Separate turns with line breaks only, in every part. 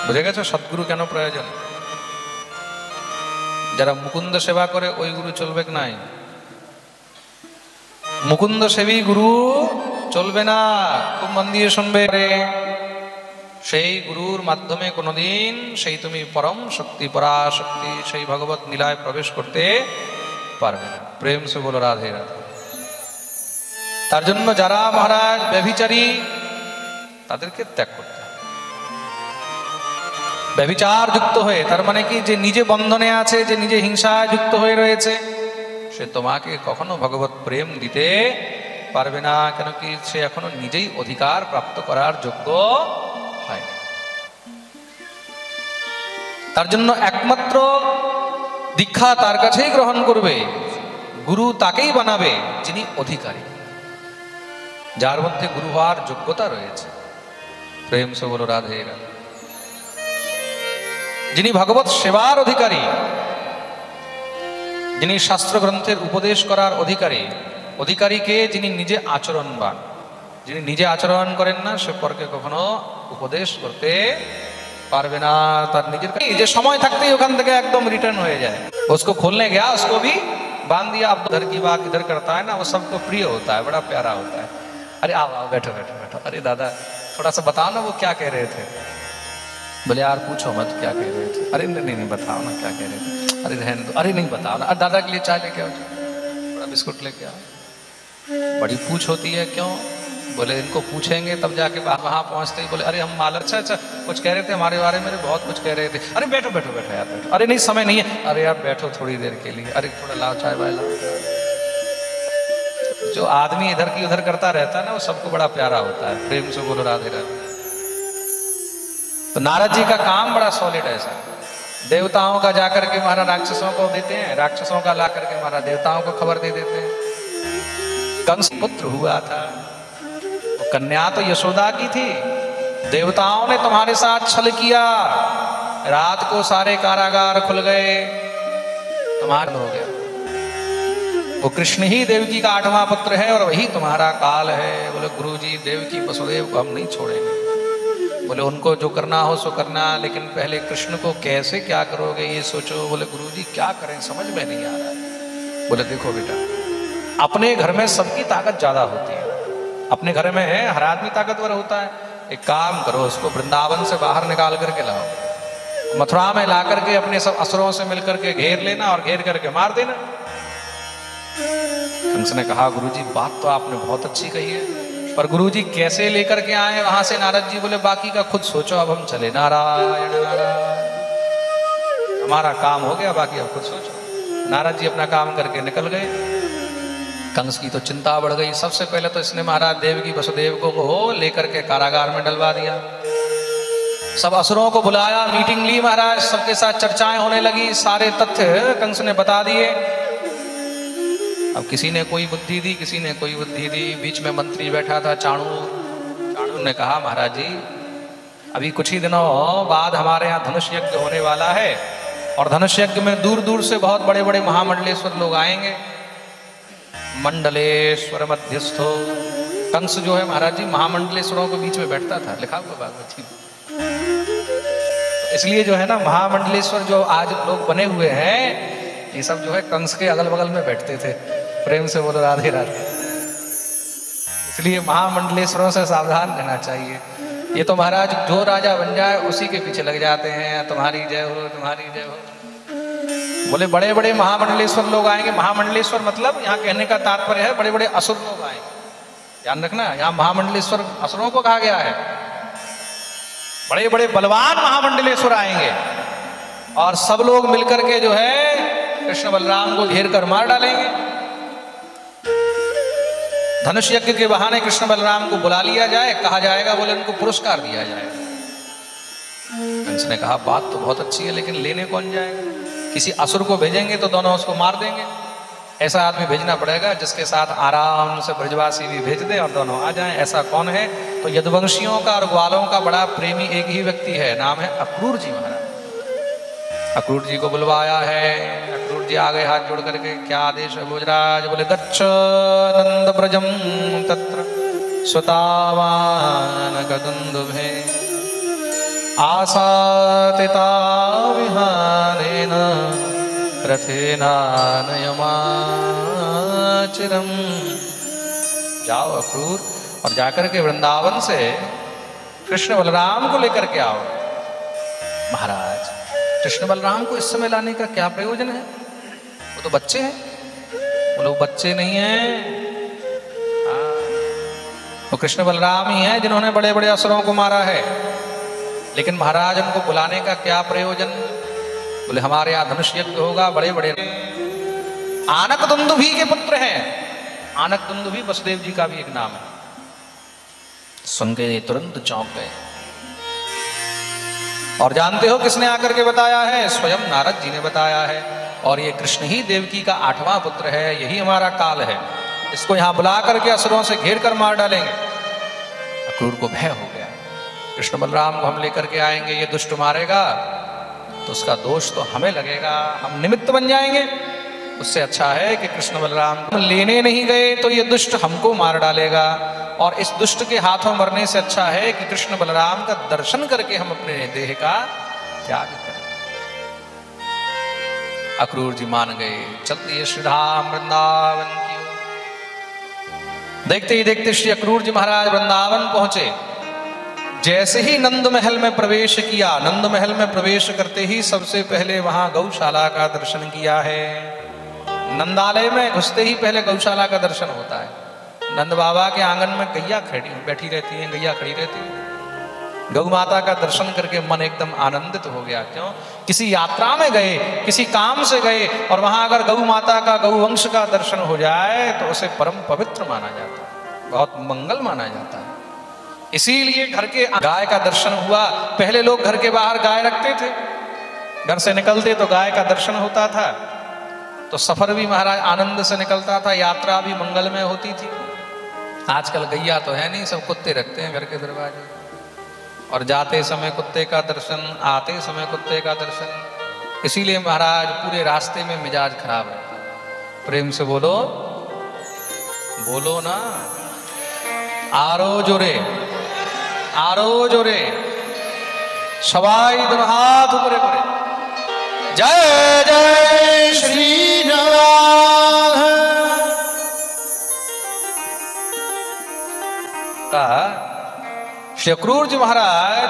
বুঝে গেছো সদ্গুরু কেন প্রয়োজন? যারা মুকুন্দ সেবা করে ওই গুরু চলবে নাই, মুকুন্দ সেবী গুরু চলবে না। খুব মন দিয়ে শুনবে, সেই গুরুর মাধ্যমে কোনোদিন সেই তুমি পরম শক্তি পরাশক্তি সেই ভগবত লীলায় প্রবেশ করতে পারবে না। প্রেম সে বলো রাধে রাধে। তার জন্য যারা মহারাজ ব্যভিচারী তাদেরকে ত্যাগ করতে হবে। ব্যভিচার যুক্ত হয়ে, তার মানে কি, যে নিজে বন্ধনে আছে, যে নিজে হিংসায় যুক্ত হয়ে রয়েছে, সে তোমাকে কখনো ভগবত প্রেম দিতে পারবে না। কেন কি, সে এখনো নিজেই অধিকার প্রাপ্ত করার যোগ্য হয়। তার জন্য একমাত্র দীক্ষা তার কাছেই গ্রহণ করবে, গুরু তাকেই বানাবে যিনি অধিকারী, যার মধ্যে গুরু হওয়ার যোগ্যতা রয়েছে। প্রেম সে বলো রাধে রাধে। যিনি ভগবত সেবার অধিকারী, যিনি শাস্ত্র গ্রন্থের উপদেশ করার অধিকারী, অধিকারীকে যিনি নিজে আচরণবান, যিনি নিজে আচরণ করেন না সে পরকে কখনো উপদেশ করতে পারবে না। তার নিজের যে সময় থাকতেই ওখান থেকে একদম রিটার্ন হয়ে যায়। उसको खोलने गया, उसको भी बांध दिया। अब उधर की बात इधर करता है ना, वो सबको प्रिय होता है, बड़ा प्यारा होता है। अरे आओ आओ, बैठो बैठो बैठो। अरे दादा थोड़ा सा बताओ ना वो क्या कह रहे थे। बोले यार पूछो मत क्या कह रहे थे। अरे नहीं नहीं बताओ ना क्या कह रहे थे। अरे रहने दो। अरे नहीं बताओ ना। अरे दादा के लिए चाय लेके आओ, थोड़ा बिस्कुट लेके आओ। बड़ी पूछ होती है क्यों? बोले इनको पूछेंगे तब जाके वहां पहुंचते ही बोले अरे हम मालूम, अच्छा अच्छा कुछ कह रहे थे हमारे बारे में, बहुत कुछ कह रहे थे। अरे बैठो बैठो बैठो यार बैठो। अरे नहीं समय नहीं है। अरे यार बैठो थोड़ी देर के लिए। अरे थोड़ा लाओ चाय वाय लाओ। जो आदमी इधर की उधर करता रहता है ना, वो सबको बड़ा प्यारा होता है। प्रेम से बोलो राधे राधे। तो नारद जी का काम बड़ा सॉलिड है ऐसा। देवताओं का जाकर के महाराज राक्षसों को देते हैं, राक्षसों का ला करके महाराज देवताओं को खबर दे देते हैं। कंस पुत्र हुआ था, वो कन्या तो यशोदा की थी। देवताओं ने तुम्हारे साथ छल किया, रात को सारे कारागार खुल गए, तुम्हारा हो गया। वो कृष्ण ही देवकी का 8वां पुत्र है और वही तुम्हारा काल है। बोले गुरुजी देवकी वसुदेव को हम नहीं छोड़ेंगे। बोले उनको जो करना हो सो करना, लेकिन पहले कृष्ण को कैसे क्या करोगे ये सोचो। बोले गुरुजी क्या करें समझ में नहीं आ रहा है। बोले देखो बेटा, अपने घर में सबकी ताकत ज्यादा होती है। अपने घर में है हर आदमी ताकतवर होता है। एक काम करो, उसको वृंदावन से बाहर निकाल करके लाओ, मथुरा में ला करके अपने सब असुरों से मिलकर के घेर लेना और घेर करके मार देना। कंस ने कहा गुरुजी बात तो आपने बहुत अच्छी कही है, पर गुरुजी कैसे लेकर के आए वहां से। नारद जी बोले बाकी का खुद सोचो, अब हम चले। नारायण नारायण, हमारा काम हो गया, बाकी अब खुद सोचो। नारद जी अपना काम करके निकल गए। कंस की तो चिंता बढ़ गई। सबसे पहले तो इसने महाराज देवकी वसुदेव को लेकर के कारागार में डलवा दिया। सब असुरों को बुलाया, मीटिंग ली महाराज, सबके साथ चर्चाएं होने लगी। सारे तथ्य कंस ने बता दिए। अब किसी ने कोई बुद्धि दी, किसी ने कोई बुद्धि दी। बीच में मंत्री बैठा था चाणू। चाणू ने कहा महाराज जी अभी कुछ ही दिनों बाद हमारे यहाँ धनुष यज्ञ होने वाला है, और धनुष यज्ञ में दूर दूर से बहुत बड़े बड़े महामंडलेश्वर लोग आएंगे। मंडलेश्वर मध्यस्थो, कंस जो है महाराज जी महामंडलेश्वरों के बीच में बैठता था, लिखा हुआ भागवत जी। इसलिए जो है ना महामंडलेश्वर जो आज लोग बने हुए हैं, ये सब जो है कंस के अगल बगल में बैठते थे। प्रेम से बोलो राधे राधे। इसलिए महामंडलेश्वरों से सावधान रहना चाहिए। ये तो महाराज जो राजा बन जाए उसी के पीछे लग जाते हैं, तुम्हारी जय हो तुम्हारी जय हो। बोले बड़े बड़े महामंडलेश्वर लोग आएंगे। महामंडलेश्वर मतलब यहाँ कहने का तात्पर्य है बड़े बड़े असुर लोग आएंगे। ध्यान रखना, यहाँ महामंडलेश्वर असुरों को कहा गया है। बड़े बड़े बलवान महामंडलेश्वर आएंगे और सब लोग मिलकर के जो है कृष्ण बलराम को घेर कर मार डालेंगे। धनुष यज्ञ के बहाने कृष्ण बलराम को बुला लिया जाए, कहा जाएगा बोले उनको पुरस्कार दिया जाएगा। कंस ने कहा बात तो बहुत अच्छी है, लेकिन लेने कौन जाएगा? किसी असुर को भेजेंगे तो दोनों उसको मार देंगे। ऐसा आदमी भेजना पड़ेगा जिसके साथ आराम से ब्रजवासी भी भेज दे और दोनों आ जाएं। ऐसा कौन है? तो यदुवंशियों का और ग्वालों का बड़ा प्रेमी एक ही व्यक्ति है, नाम है अक्रूर जी महाराज। अक्रूर जी को बुलवाया है। अक्रूर जी आ गए हाथ जोड़ करके। क्या आदेश है भोजराज? बोले गच्छ नंद ब्रजम तत्र स्वतावान गदुन्दुभे। आसातिता विहानेन रथेनानयमाचिरम्। जाओ अक्रूर और जाकर के वृंदावन से कृष्ण बलराम को लेकर के आओ। महाराज, कृष्ण बलराम को इस समय लाने का क्या प्रयोजन है? वो तो बच्चे हैं। बोलो बच्चे नहीं हैं, वो कृष्ण बलराम ही हैं जिन्होंने बड़े बड़े असुरों को मारा है। लेकिन महाराज उनको बुलाने का क्या प्रयोजन? बोले हमारे यहाँ धनुष यज्ञ होगा, बड़े बड़े आनक दुंदुभी के पुत्र हैं। आनक दुंदुभी वसुदेव जी का भी एक नाम है। सुन के तुरंत चौंक गए। और जानते हो किसने आकर के बताया है? स्वयं नारद जी ने बताया है। और ये कृष्ण ही देवकी का 8वां पुत्र है। यही हमारा काल है, इसको यहाँ बुला करके असुरों से घेर कर मार डालेंगे। अक्रूर को भय हो गया, कृष्ण बलराम को हम लेकर के आएंगे, ये दुष्ट मारेगा तो उसका दोष तो हमें लगेगा, हम निमित्त बन जाएंगे। उससे अच्छा है कि कृष्ण बलराम लेने नहीं गए तो ये दुष्ट हमको मार डालेगा, और इस दुष्ट के हाथों मरने से अच्छा है कि कृष्ण बलराम का दर्शन करके हम अपने देह का त्याग करें। अक्रूर जी मान गए, चल दिए श्रीधाम वृंदावन की। देखते ही देखते श्री अक्रूर जी महाराज वृंदावन पहुंचे। जैसे ही नंद महल में प्रवेश किया, नंद महल में प्रवेश करते ही सबसे पहले वहां गौशाला का दर्शन किया है। नंदालय में घुसते ही पहले गौशाला का दर्शन होता है। नंद बाबा के आंगन में गैया खड़ी बैठी रहती है, गैया खड़ी रहती है। गौ माता का दर्शन करके मन एकदम आनंदित हो गया। क्यों? किसी यात्रा में गए, किसी काम से गए, और वहां अगर गौ माता का, गौ वंश का दर्शन हो जाए तो उसे परम पवित्र माना जाता है, बहुत मंगल माना जाता है। इसीलिए घर के गाय का दर्शन हुआ। पहले लोग घर के बाहर गाय रखते थे, घर से निकलते तो गाय का दर्शन होता था, तो सफर भी महाराज आनंद से निकलता था, यात्रा भी मंगलमय होती थी। आजकल गैया तो है नहीं, सब कुत्ते रखते हैं घर के दरवाजे, और जाते समय कुत्ते का दर्शन, आते समय कुत्ते का दर्शन। इसीलिए महाराज पूरे रास्ते में मिजाज खराब रहता है। प्रेम से बोलो, बोलो ना, आरो जोरे, आरो जोरे, सवाई दोनों हाथ ऊपर करे। जय जय श्री राम। श्री अक्रूर जी महाराज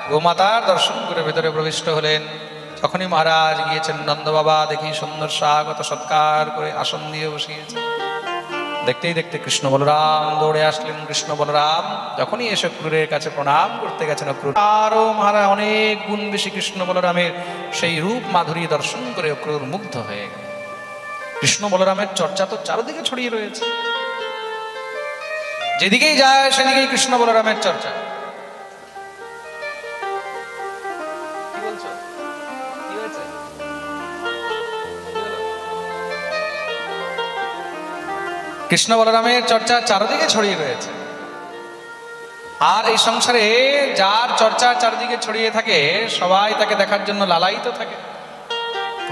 गोमातार दर्शन करे भीतरे प्रविष्ट हलेन। তখনই মহারাজ গিয়েছেন নন্দ বাবা দেখি সুন্দর স্বাগত সৎকার করে আসন দিয়ে বসিয়েছেন। দেখতেই দেখতে কৃষ্ণ বলরাম দৌড়ে আসলেন। কৃষ্ণ বলরাম যখনই এসে অক্রূরের কাছে প্রণাম করতে গেছেন, অক্রূর আরো মহারাজ অনেক গুণ বেশি কৃষ্ণ বলরামের সেই রূপ মাধুরী দর্শন করে অক্রূর মুগ্ধ হয়ে গেল। কৃষ্ণ বলরামের চর্চা তো চারদিকে ছড়িয়ে রয়েছে, যেদিকেই যায় সেদিকেই কৃষ্ণ বলরামের চর্চা। কি বলছো? কি হয়েছে? কৃষ্ণ বলরামের চর্চা চারদিকে ছড়িয়ে রয়েছে। আর এই সংসারে যার চর্চা চারদিকে ছড়িয়ে থাকে সবাই তাকে দেখার জন্য লালায়িত থাকে।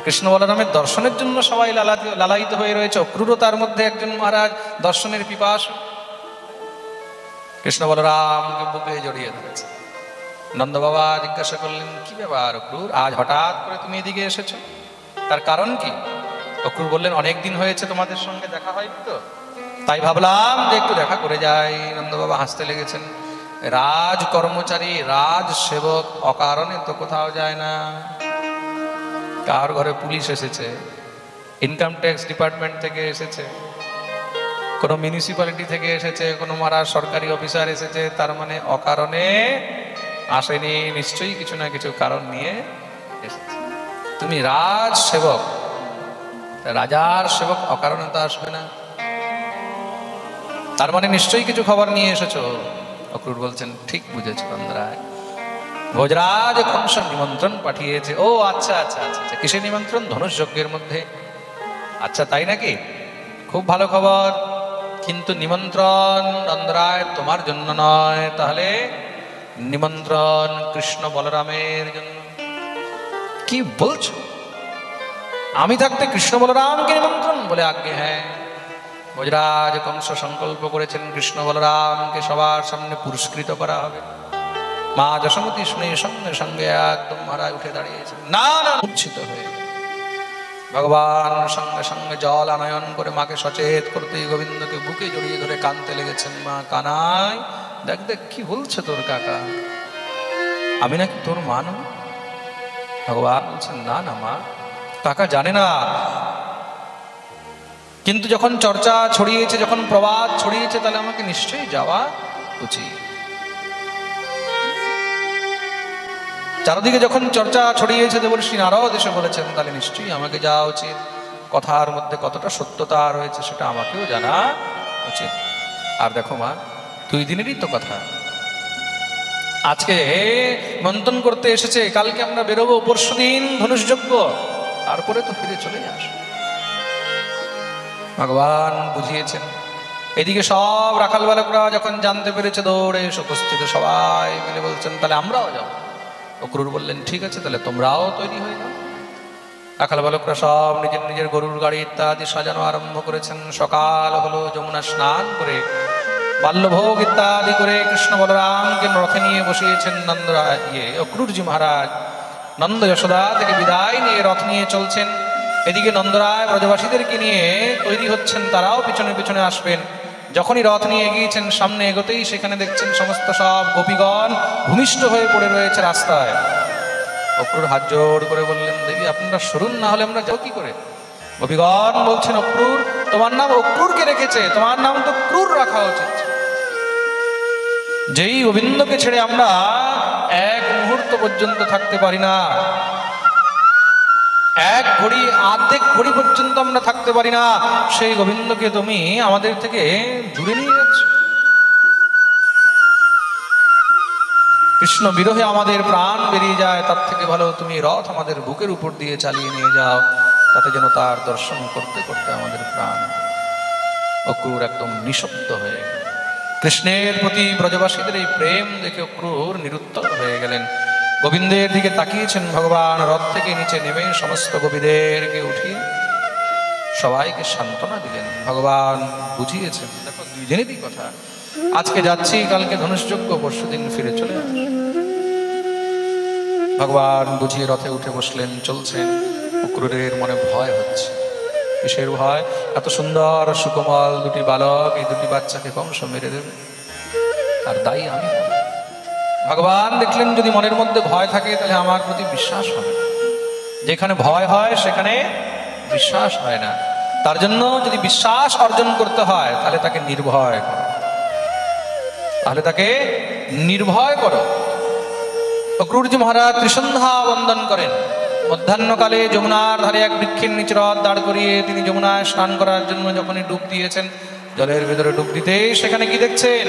কৃষ্ণ বলরামের দর্শনের জন্য সবাই লালায়িত হয়ে রয়েছে। অক্রূরও তার মধ্যে একজন মহারাজ দর্শনের পিপাসু। কৃষ্ণ বলরামকে বুকে জড়িয়ে ধরেছে। নন্দ বাবা জিজ্ঞাসা করলেন, কি ব্যাপার অক্রূর, আজ হঠাৎ করে তুমি এদিকে এসেছো, তার কারণ কি? অক্রূর বললেন, অনেকদিন হয়েছে তোমাদের সঙ্গে দেখা হয়নি তো, তাই ভাবলাম যে একটু দেখা করে যাই। নন্দ বাবা হাসতে লেগেছেন। রাজ কর্মচারী, রাজ সেবক অকারণে তো কোথাও যায় না। কার ঘরে পুলিশ এসেছে, ইনকাম ট্যাক্স ডিপার্টমেন্ট থেকে এসেছে, কোনো মিউনিসিপ্যালিটি থেকে এসেছে, কোনো মহারাজ সরকারি অফিসার এসেছে, তার মানে অকারণে আসেনি, নিশ্চয়ই কিছু না কিছু কারণ নিয়ে এসেছে। তুমি রাজ সেবক, রাজার সেবক অকারণে তো আসবে না, তার মানে নিশ্চয়ই কিছু খবর নিয়ে এসেছো। অক্রূর বলছেন, ঠিক বুঝেছো নন্দরায়, ভোজরাজ কংস নিমন্ত্রণ পাঠিয়েছে। ও আচ্ছা আচ্ছা আচ্ছা, কিসের নিমন্ত্রণ? ধনুষ যজ্ঞের মধ্যে। আচ্ছা তাই নাকি, খুব ভালো খবর, কিন্তু নিমন্ত্রণ নন্দরায় তোমার জন্য নয়, তাহলে নিমন্ত্রণ কৃষ্ণ বলরামের জন্য। কি বলছো? আমি থাকতে কৃষ্ণ বলরামকে নিমন্ত্রণ? বলে আজ্ঞে হ্যাঁ। ভোজরাজ কংস সংকল্প করেছেন কৃষ্ণ বলরামকে সবার সামনে পুরস্কৃত করা হবে। মা যশোমতী শুনে সঙ্গে সঙ্গে একদম মহারাজ উঠে দাঁড়িয়েছেন, না না, মূর্ছিত হয়ে ভগবান সঙ্গে সঙ্গে জল আনয়ন করে মাকে সচেত করতেই গোবিন্দকে বুকে জড়িয়ে ধরে কাঁদতে লেগেছেন। মা, কানাই দেখ দেখ কি বলছে তোর কাকা, আমি নাকি তোর মা নই? ভগবান বলছেন, না না মা, কাকা জানে না, কিন্তু যখন চর্চা ছড়িয়েছে, যখন প্রবাদ ছড়িয়েছে, তাহলে আমাকে নিশ্চয়ই যাওয়া উচিত। চারদিকে যখন চর্চা ছড়িয়েছে, দেবর্ষি নারদ এসে বলেছেন, তাহলে নিশ্চয়ই আমাকে যাওয়া উচিত। কথার মধ্যে কতটা সত্যতা রয়েছে সেটা আমাকেও জানা উচিত। আর দেখো মা, 2 দিনেরই তো কথা, আজকে মন্থন করতে এসেছে, কালকে আমরা বেরোবো, পরশুদিন ধনুষযজ্ঞ, তারপরে তো ফিরে চলে আসবে। ভগবান বুঝিয়েছেন। এদিকে সব রাখাল বালকরা যখন জানতে পেরেছে, দৌড়ে এসে উপস্থিত সবাই মিলে বলছেন, তাহলে আমরাও যাব। অক্রূর বললেন, ঠিক আছে, তাহলে তোমরাও তৈরি হয়ে যাও। রাখাল বালকরা সব নিজের নিজের গরুর গাড়ি ইত্যাদি সাজানো আরম্ভ করেছেন। সকাল হলো, যমুনা স্নান করে বাল্যভোগ ইত্যাদি করে কৃষ্ণ বলরামকে রথে নিয়ে বসিয়েছেন অক্রূরজি মহারাজ। নন্দ যশোদা থেকে বিদায় নিয়ে রথ নিয়ে চলছেন। এদিকে নন্দরায় ব্রজবাসীদেরকে নিয়ে তৈরি হচ্ছেন, তারাও পিছনে পিছনে আসবেন। যখনই রথ নিয়ে এগিয়েছেন, সামনে এগোতেই সেখানে দেখছেন সমস্ত সব গোপীগণ ভূমিষ্ঠ হয়ে পড়ে রয়েছে রাস্তায়। অক্রূর হাত জোড় করে বললেন, দেবী আপনারা সরুন, না হলে আমরা যাও কি করে? গোপীগণ বলছেন, অক্রূর, তোমার নাম অক্রূরকে রেখেছে, তোমার নাম তো ক্রূর রাখা উচিত। যেই গোবিন্দকে ছেড়ে আমরা এক মুহূর্ত পর্যন্ত থাকতে পারি না, এক ঘড়ি, আর্ধেক ঘড়ি পর্যন্ত আমরা থাকতে পারি না, সেই গোবিন্দকে তুমি আমাদের থেকে দূরে নিয়ে যাচ্ছ। কৃষ্ণ বিরহে আমাদের প্রাণ বেরিয়ে যায়, তার থেকে ভালো তুমি রথ আমাদের বুকের উপর দিয়ে চালিয়ে নিয়ে যাও, তাতে যেন তার দর্শন করতে করতে আমাদের প্রাণ। অক্রূর একদম নিঃশব্দ হয়ে গেল। কৃষ্ণের প্রতি ব্রজবাসীদের এই প্রেম দেখে অক্রূর নিরুত্তর হয়ে গেলেন। গোবিন্দের দিকে তাকিয়েছেন ভগবান, রথ থেকে নিচে নেমে সমস্ত গোপীদেরকে উঠিয়ে সবাইকে সান্ত্বনা দিলেন। ভগবান বুঝিয়েছেন, দেখো 2 দিনেরই কথা, আজকে যাচ্ছি, কালকে ধনুষযজ্ঞ, পরশুদিন ফিরে চলে আসবে। ভগবান বুঝিয়ে রথে উঠে বসলেন, চলছেন। অক্রূরের মনে ভয় হচ্ছে। কিসের ভয়? এত সুন্দর সুকোমল 2টি বালক, এই 2টি বাচ্চাকে কংস মেরে দেবে, আর দায়ী আমি। ভগবান দেখলেন, যদি মনের মধ্যে ভয় থাকে তাহলে আমার প্রতি বিশ্বাস হবে না। যেখানে ভয় হয় সেখানে বিশ্বাস হয় না। তার জন্য যদি বিশ্বাস অর্জন করতে হয় তাহলে তাকে নির্ভয় করো, তাহলে তাকে নির্ভয় করো। অক্রূরজি মহারাজ ত্রিসন্ধ্যা বন্দন করেন। মধ্যাহ্নকালে যমুনার ধারে এক বৃক্ষের নিচে রথ দাঁড় করিয়ে তিনি যমুনায় স্নান করার জন্য যখনই ডুব দিয়েছেন, জলের ভিতরে ডুব দিতে সেখানে কি দেখছেন?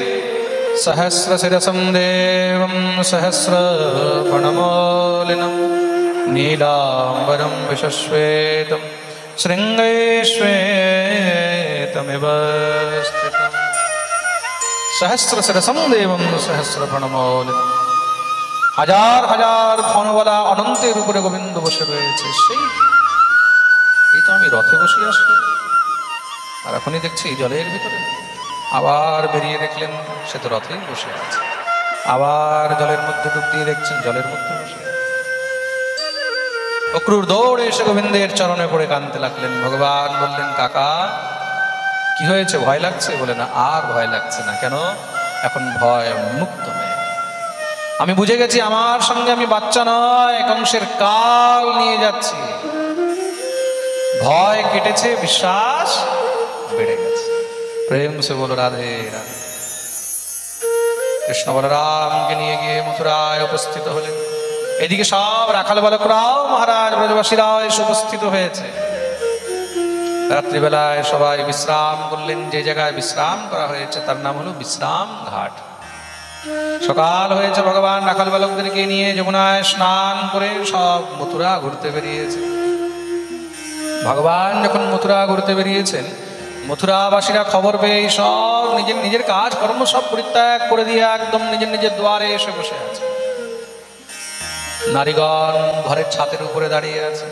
সহস্র শিরসম দেবম সহস্র ফণমৌলিনম নীলাম্বরম বিশ্বশ্বেতম শৃঙ্গে শ্বেতমিব স্থিতম। সহস্র শিরসম দেবম সহস্র ফণমৌলিনম, হাজার হাজার ফণওয়ালা অনন্তের উপরে গোবিন্দ বসে রয়েছে। এই তো আমি রথে বসে আসলাম, আর এখনই দেখছি জলের ভিতরে। আবার বেরিয়ে দেখলেন সে তো রথেই বসে আছে। আবার জলের মধ্যে ডুব দিয়ে দেখছেন জলের মধ্যে বসে আছে। অক্রূর দৌড়ে এসে গোবিন্দের চরণে পড়ে কাঁদতে লাগলেন। ভগবান বললেন, কাকা কি হয়েছে, ভয় লাগছে? বলে না, আর ভয় লাগছে না। কেন? এখন ভয় মুক্ত হয়ে আমি বুঝে গেছি আমার সঙ্গে আমি বাচ্চা নয়, কংসের কাল নিয়ে যাচ্ছি। ভয় কেটেছে, বিশ্বাস বেড়ে গেছে। প্রেম সে বলো রাধে রাধে। কৃষ্ণ বলরামকে নিয়ে গিয়ে মথুরায় উপস্থিত হলেন। এদিকে সব রাখাল বালকরাও মহারাজ ব্রজবাসীরাও এসে উপস্থিত হয়েছে। রাত্রিবেলায় সবাই বিশ্রাম করলেন। যে জায়গায় বিশ্রাম করা হয়েছে তার নাম হলো বিশ্রাম ঘাট। সকাল হয়েছে, ভগবান রাখাল বালকদেরকে নিয়ে যমুনায় স্নান করে সব মথুরা ঘুরতে বেরিয়েছে। ভগবান যখন মথুরা ঘুরতে বেরিয়েছেন, মথুরাবাসীরা খবর পেয়ে সব নিজের নিজের কাজ কর্ম সব পরিত্যাগ করে দিয়ে একদম নিজের নিজের দুয়ারে এসে বসে আছে। নারীগণ ঘরের ছাদের উপরে দাঁড়িয়ে আছে,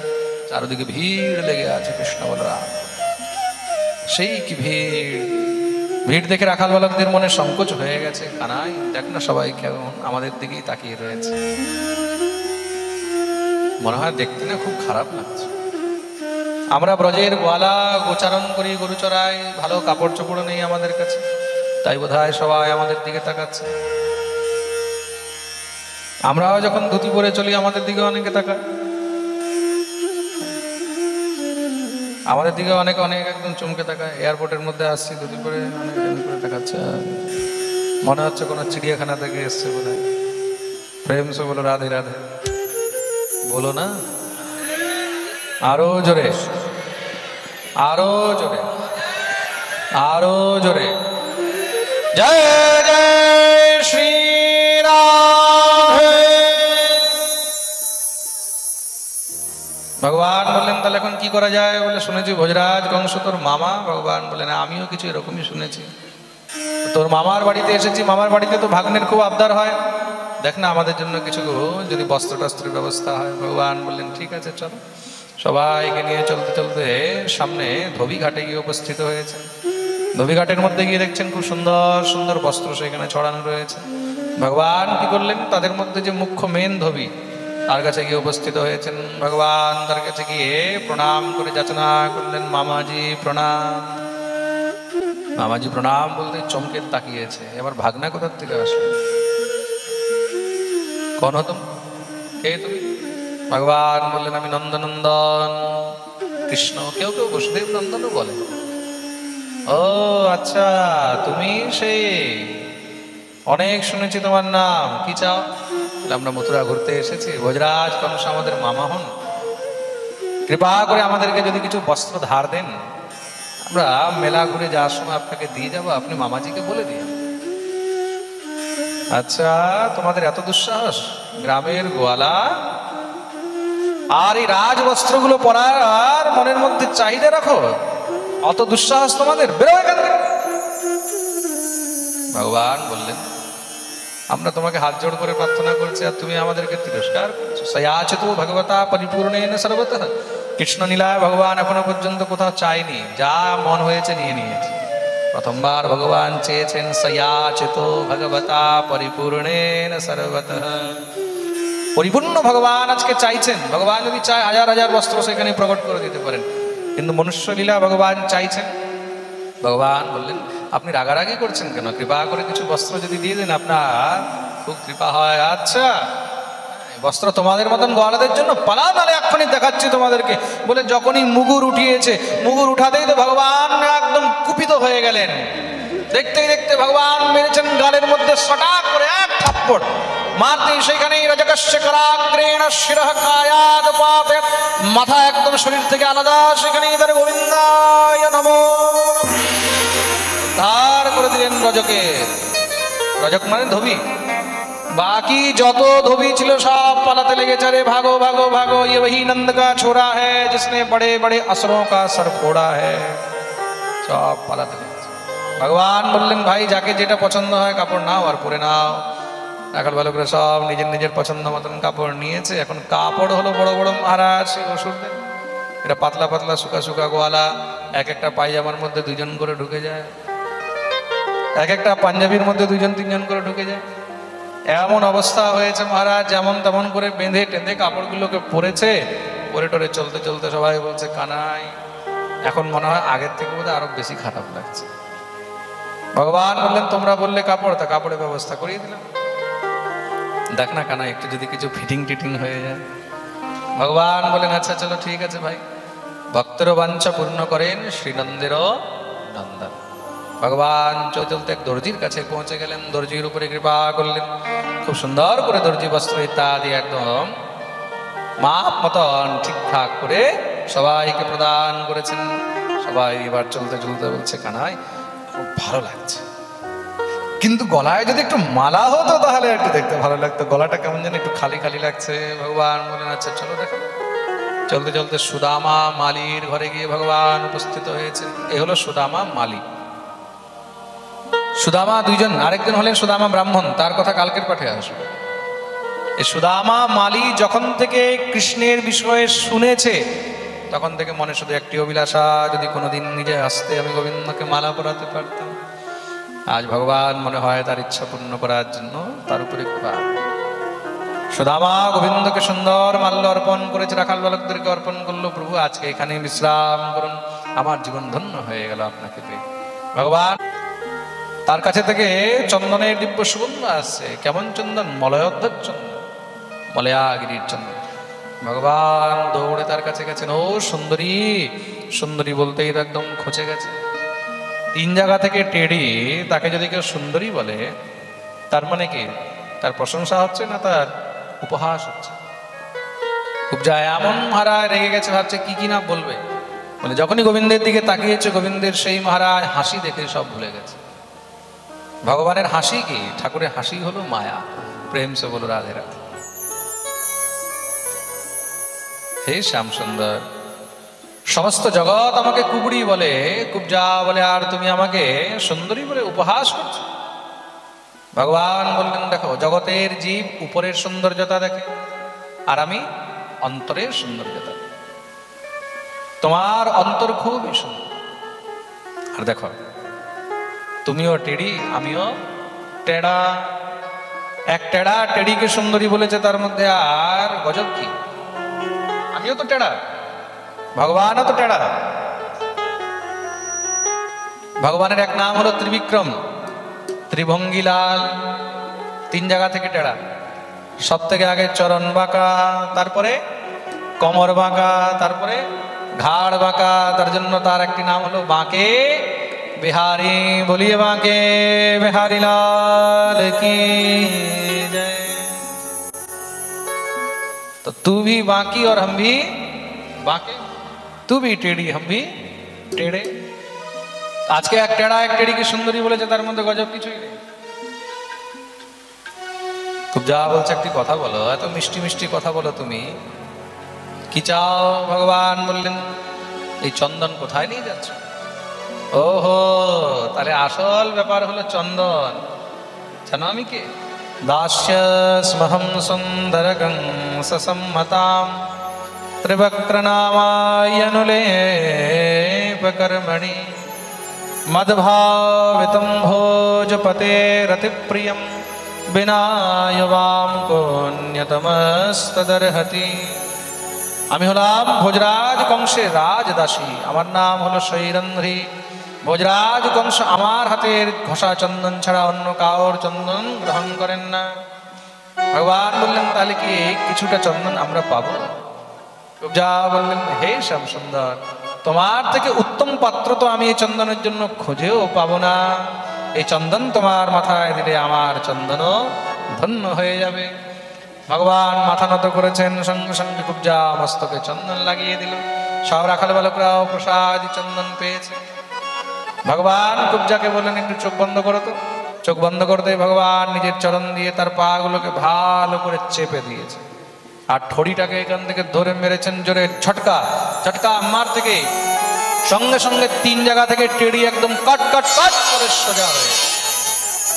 চারদিকে ভিড় লেগে আছে কৃষ্ণ বলরাম। সেই কি ভিড়! ভিড় দেখে রাখাল বালকদের মনে সংকোচ হয়ে গেছে। কানাই দেখ না সবাই কেমন আমাদের দিকেই তাকিয়ে রয়েছে, মনে হয় দেখতে না খুব খারাপ লাগছে। আমরা ব্রজের গোয়ালা, গোচারণ করি, গরু চড়াই, ভালো কাপড় চোপড় নেই আমাদের কাছে, তাই বোধহয় সবাই আমাদের দিকে তাকাচ্ছে। আমরাও যখন ধুতি পরে চলি আমাদের দিকে অনেকে তাকায়, আমাদের দিকে অনেক একদম চমকে তাকায়। এয়ারপোর্টের মধ্যে আসছি ধুতি পরে, অনেক করে তাকাচ্ছে, মনে হচ্ছে কোনো চিড়িয়াখানা থেকে এসছে বোধ হয়। প্রেম সে বলো রাধে রাধে বলো না, আরো জোরে, আরো জোরে, আরো জোরে, জয় জয় শ্রী রাধে। ভগবান বললেন তাহলে এখন কি করা যায়? বলে শুনেছি ভোজরাজ কংস তোর মামা। ভগবান বললেন আমিও কিছু এরকমই শুনেছি, তোর মামার বাড়িতে এসেছি, মামার বাড়িতে তো ভাগ্নের খুব আবদার হয়, দেখ না আমাদের জন্য কিছু যদি বস্ত্র টস্ত্রের ব্যবস্থা হয়। ভগবান বললেন ঠিক আছে চলো। সবাইকে নিয়ে চলতে চলতে সামনে ধোবি ঘাটে গিয়ে উপস্থিত হয়েছেন। ধোবি ঘাটের মধ্যে গিয়ে দেখছেন খুব সুন্দর সুন্দর বস্ত্র সেখানে ছড়ানো রয়েছে। ভগবান কি করলেন, তাদের মধ্যে যে মুখ্য মেন ধোবি তার কাছে গিয়ে উপস্থিত হয়েছেন। ভগবান তার কাছে গিয়ে প্রণাম করে যাচনা করলেন, মামাজি প্রণাম। মামাজি প্রণাম বলতে চমকে তাকিয়েছে, এবার ভাগনা কোথার থেকে আসলো? কোন হতো, কে তুমি? ভগবান বললেন আমি নন্দনন্দন কৃষ্ণ, কেউ কেউ বসুদেব নন্দনও বলে। ও আচ্ছা, তুমি সেই, অনেক শুনেছি তোমার নাম, কি চাও? আমরা মথুরা ঘুরতে এসেছি, ভোজরাজ কংস আমাদের মামা হন, কৃপা করে আমাদেরকে যদি কিছু বস্ত্র ধার দেন, আমরা মেলা ঘুরে যাওয়ার সময় আপনাকে দিয়ে যাবো, আপনি মামাজিকে বলে দিন। আচ্ছা, তোমাদের এত দুঃসাহস, গ্রামের গোয়ালা আর এই রাজবস্ত্রগুলো পরার আর মনের মধ্যে চাহিদা রাখো, অত দুঃসাহস তোমাদের, বেরো এখান থেকে। ভগবান বললেন আমরা তোমাকে হাত জোড় করে প্রার্থনা করছি আর তুমি আমাদেরকে তিরস্কার করছো। সয়াচতু ভগবতা পরিপূর্ণেন সর্বতঃ। কৃষ্ণ লীলায় ভগবান এখনো পর্যন্ত কোথাও চায়নি, যা মন হয়েছে নিয়ে নিয়েছে। প্রথমবার ভগবান চেয়েছেন সয়াচতু ভগবতা পরিপূর্ণেন সর্বতঃ। পরিপূর্ণ ভগবান আজকে চাইছেন। ভগবান যদি চায় হাজার হাজার বস্ত্র সেখানে প্রকট করে দিতে পারেন, কিন্তু মনুষ্য লীলা ভগবান চাইছেন। ভগবান বললেন আপনি রাগারাগি করছেন কেন, কৃপা করে কিছু বস্ত্র যদি দিয়ে দেন আপনার খুব কৃপা হয়। আচ্ছা, বস্ত্র তোমাদের মতন গোয়ালাদের জন্য, পালা নালে এক্ষুনি দেখাচ্ছি তোমাদেরকে। বলে যখনই মুগুর উঠিয়েছে, মুগুর উঠাতেই তো ভগবান একদম কুপিত হয়ে গেলেন। দেখতে দেখতে ভগবান মেরেছেন গালের মধ্যে সটাক করে এক থাপ্পড়, মারতে সেখানেই রজকস্য করাগ্রেণ শিরঃ কায়াদ পাতে, মাথা একদম শরীর থেকে আলাদা, সেখানেই তার গোবিন্দায় নমো ধার করে দিলেন রজকে। রজক মানে ধোবি, बाकी যত ধোবি ছিল সব পালাতে লেগেছে। रे भागो भागो भागो, ये वही नंद का छोरा है जिसने बड़े बड़े असुरों का सर फोड़ा है। সব পালাতে লেগেছে। ভগবান বললেন ভাই যাকে যেটা পছন্দ হয় কাপড় নাও আর পরে নাও। রাখাল বালকরা সব নিজের নিজের পছন্দ মতন কাপড় নিয়েছে। এখন কাপড় হলো বড় বড় মহারাজ অসুরদের, এটা পাতলা পাতলা শুকা শুকা গোয়ালা। এক একটা পায়জামার মধ্যে দুজন করে ঢুকে যায়, এক একটা পাঞ্জাবির মধ্যে দুজন তিনজন করে ঢুকে যায়। এমন অবস্থা হয়েছে মহারাজ, যেমন তেমন করে বেঁধে টেঁধে কাপড়গুলোকে পরেছে। পরে টরে চলতে চলতে সবাই বলছে কানাই এখন মনে হয় আগের থেকে বোধহয় আরো বেশি খারাপ লাগছে। ভগবান বললেন তোমরা বললে কাপড়, তা কাপড়ের ব্যবস্থা করিয়ে দিলাম। দেখ না কানাই একটু যদি কিছু ফিটিং টিটিং হয়ে যায়। ভগবান বলেন আচ্ছা চলো ঠিক আছে ভাই। ভক্তের বাঞ্ছা পূর্ণ করেন শ্রীনন্দেরও নন্দন। ভগবান চলতে চলতে এক দর্জির কাছে পৌঁছে গেলেন, দর্জির উপরে কৃপা করলেন। খুব সুন্দর করে দর্জি বস্ত্র ইত্যাদি একদম মাপ মতন ঠিকঠাক করে সবাইকে প্রদান করেছেন। সবাই এবার চলতে চলতে বলছে কানাই খুব ভালো লাগছে, কিন্তু গলায় যদি একটু মালা হতো তাহলে একটু দেখতে ভালো লাগতো, গলাটা কেমন যেন একটু খালি খালি লাগছে। ভগবান বলেন আচ্ছা চলো দেখো। চলতে চলতে সুদামা মালির ঘরে গিয়ে ভগবান উপস্থিত হয়েছে। এ হলো সুদামা মালি। সুদামা দুইজন, আরেকজন হলেন সুদামা ব্রাহ্মণ, তার কথা কালকের পাঠে আসবে। এই সুদামা মালি যখন থেকে কৃষ্ণের বিষয়ে শুনেছে তখন থেকে মনে শুধু একটি অভিলাষা, যদি কোনোদিন নিজে আসতে আমি গোবিন্দকে মালা পরাতে পারতাম। আজ ভগবান মনে হয় তার ইচ্ছা পূর্ণ করার জন্য তার উপরে কৃপা। সুদামা গোবিন্দকে সুন্দর মাল্য অর্পণ করেছে, রাখাল বালকদেরকে অর্পণ করলো। প্রভু আজকে এখানে বিশ্রাম করুন, আমার জীবন ধন্য হয়ে গেল আপনাকে পেয়ে। ভগবান তার কাছে থেকে চন্দনের দিব্য সুগন্ধ আসছে। কেমন চন্দন? মলয়োদ্ধর চন্দন, মলয়াগিরির চন্দন। ভগবান দৌড়ে তার কাছে গেছেন। ও সুন্দরী, সুন্দরী বলতেই তো একদম খচে গেছে। 3 জায়গা থেকে টেড়ে তাকে যদি কেউ সুন্দরী বলে, তার মানে কি? তার প্রশংসা হচ্ছে না তার উপহাস হচ্ছে? খুব যায় এমন মহারাজ রেগে গেছে, ভাবছে কি কি না বলবে। বলে যখনই গোবিন্দের দিকে তাকিয়েছে, গোবিন্দের সেই মহারাজ হাসি দেখে সব ভুলে গেছে। ভগবানের হাসি কি? ঠাকুরের হাসি হলো মায়া, প্রেম সে বলো রাধে রাধে। হে শ্যাম সুন্দর, সমস্ত জগৎ আমাকে কুবড়ি বলে, কুবজা বলে, আর তুমি আমাকে সুন্দরী বলে উপহাস করছো। ভগবান বললেন দেখো, জগতের জীব উপরের সৌন্দর্যতা দেখে, আর আমি অন্তরের সৌন্দর্যতা। তোমার অন্তর খুবই সুন্দর। আর দেখো, তুমিও টেড়ি, আমিও টেড়া। এক টেড়া টেড়িকে সুন্দরী বলেছে, তার মধ্যে আর গজব কি? আমিও তো টেড়া, ভগবানও তো টেড়া। ভগবানের এক নাম হলো ত্রিবিক্রম, ত্রিভঙ্গিলাল। 3 জায়গা থেকে টেড়া। সব থেকে আগে চরণ বাঁকা, তারপরে কোমর বাঁকা, তারপরে ঘাড় বাঁকা। তার জন্য তার একটি নাম হলো বাঁকে बिहारी। बोलिए बांके बिहारी लाल की जय। तो तू भी बांकी और हम भी बांके, तू भी टेढ़ी हम भी टेढ़े। আজকে এক টেড়া এক টেড়িকে সুন্দরী বলেছে, তার মধ্যে গজব কিছুই নেই। খুব যা বলছে, একটি কথা বলো, এত মিষ্টি মিষ্টি কথা বলো, তুমি কি চাও? ভগবান বললেন এই চন্দন কোথায় নিয়ে যাচ্ছ? ওহো, তাহলে আসল ব্যাপার হলো চন্দন। জানো আমি কে? দাস্যস্মহং সুন্দরগং সসম্মতাম ত্রিবক্রনামায়নুলেপকর্মণি মদ্ভাবিতং ভোজপতেরতিপ্রিয়ম বিনায়বাম কোন্যতমস্তদর্হতি। আমি হলাম ভোজরাজ কংসের রাজদাসী, আমার নাম হলো শৈরন্ধ্রী। ভোজরাজ কংস আমার হাতের ঘষা চন্দন ছাড়া অন্য কাউর চন্দন গ্রহণ করেন না। ভগবান বললেন তাহলে কি কিছুটা চন্দন আমরা পাবো? যা বললেন, হে শ্যাম সুন্দর, তোমার থেকে উত্তম পাত্র তো আমি এই চন্দনের জন্য খুঁজেও পাবো না। এই চন্দন তোমার মাথায় দিলে আমার চন্দনও ধন্য হয়ে যাবে। ভগবান মাথা নত করেছেন, সঙ্গে সঙ্গে কুবজা মস্তকে চন্দন লাগিয়ে দিল। সব রাখাল বালকরাও প্রসাদ চন্দন পেয়েছে। ভগবান কুবজাকে বললেন একটু চোখ বন্ধ করো তো। চোখ বন্ধ করতে ভগবান নিজের চরণ দিয়ে তার পা গুলোকে ভালো করে চেপে দিয়েছে, আর ঠড়িটাকে এখান থেকে ধরে মেরেছেন জোরে ঝটকা। ঝটকা মার থেকে সঙ্গে সঙ্গে 3 জায়গা থেকে টেড়ি একদম কট কট কট করে সোজা হয়ে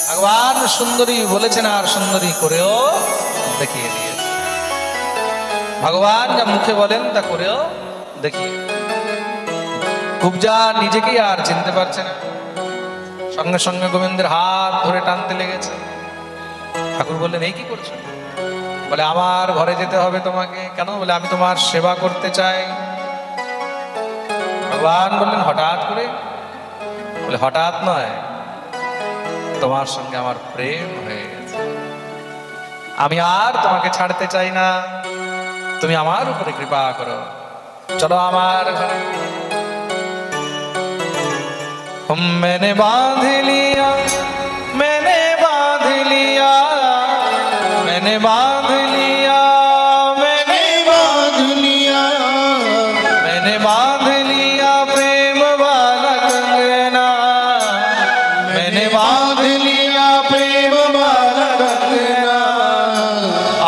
ভগবান সুন্দরী বলেছেন, আর সুন্দরী করেও দেখিয়ে দিয়েছে। ভগবান যা মুখে বলেন তা করেও দেখিয়ে। কুবজা নিজেকেই আর চিনতে পারছে না। সঙ্গে সঙ্গে গোবিন্দের হাত ধরে টানতে লেগেছে। ঠাকুর বললেন এই কি করছো? বলে আমার ঘরে যেতে হবে তোমাকে। কেন? বলে আমি তোমার সেবা করতে চাই। ভগবান বললেন হঠাৎ করে? বলে হঠাৎ নয়, তোমার সঙ্গে আমার প্রেম হয়ে গেছে, আমি আর তোমাকে ছাড়তে চাই না, তুমি আমার উপরে কৃপা করো, চলো আমার ঘরে। मैंने बांध लिया, मैंने बांध लिया, मैंने बांध लिया, मैंने बांध लिया, मैंने बांध लिया प्रेम वाला कंगना, मैंने बांध लिया प्रेम वाला कंगना।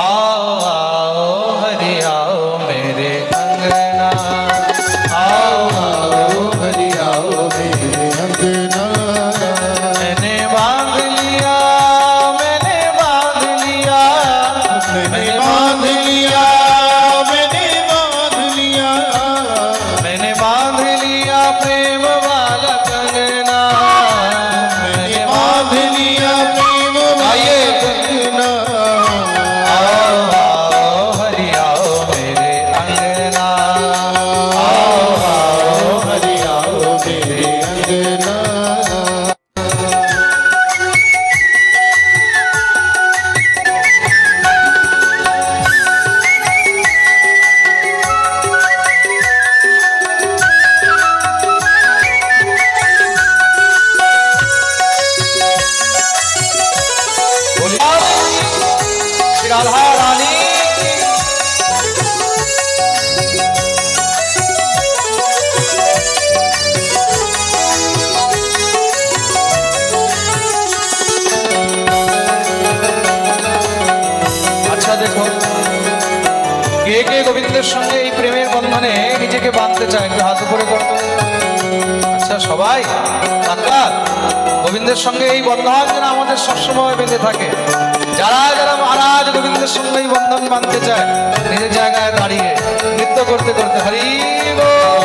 आओ आओ हरि आओ मेरे अंगना, आओ आओ हरि आओ मेरे अंगना। मैंने बांध लिया, मैंने बांध लिया, কে গোবিন্দের সঙ্গে এই প্রেমের বন্ধনে নিজেকে বাঁধতে চায়? একটু হাত উপরে করতে। আচ্ছা সবাই কাকা গোবিন্দের সঙ্গে এই বন্ধন যেন আমাদের সবসময় বেঁধে থাকে। যারা যারা মহারাজ গোবিন্দের সঙ্গে এই বন্ধন বাঁধতে চায় নিজের জায়গায় দাঁড়িয়ে নৃত্য করতে করতে হরি বল।